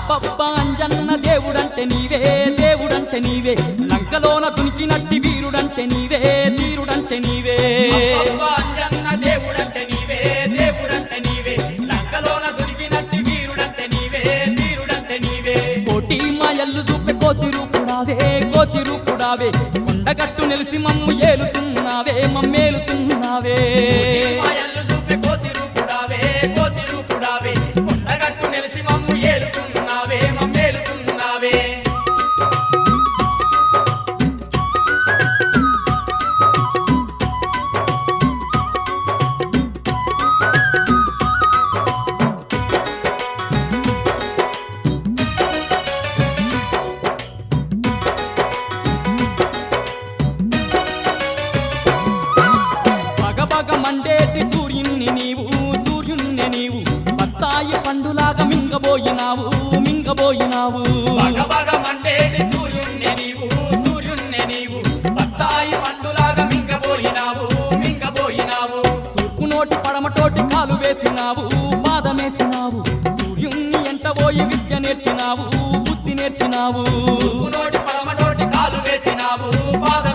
అబ్బబ్బా అంజన్న దేవుడంటే నీవే దేవుడంటే నీవే లంకలోన దునికినట్టి వీరుడంటే నీవే ధీరుడంటే నీవే అబ్బబ్బా అంజన్న దేవుడంటే నీవే దేవుడంటే నీవే లంకలోన దునికినట్టి వీరుడంటే నీవే ధీరుడంటే నీవే కోటి మాయల్లు చూపే కోతి రూపుడావే కొండగట్టు నిలిసి మమ్ము ఏలుతున్నావే మమ్మేలుతున్నావే మాయల్లు చూపే కోతి రూపుడావే కొండగట్టు నిలిసి మమ్ము ఏలుతున్నావే మమ్మేలుతున్నావే బగబగ మండేటి సూర్యుణ్ణి నీవు బత్తాయి పండులాగా మింగబోయినావు బగబగ మండేటి సూర్యుణ్ణి నీవు బత్తాయి పండులాగా మింగబోయినావు తూర్పు నోటి పడమటోటి కాలు వేసినావు పాదమేసినావు సూర్యుణ్ణి ఎంట పోయి విద్య నేర్చినావు బుద్ధి నేర్చినావు నోటి పరమటోటి కాలు వేసినావు పాద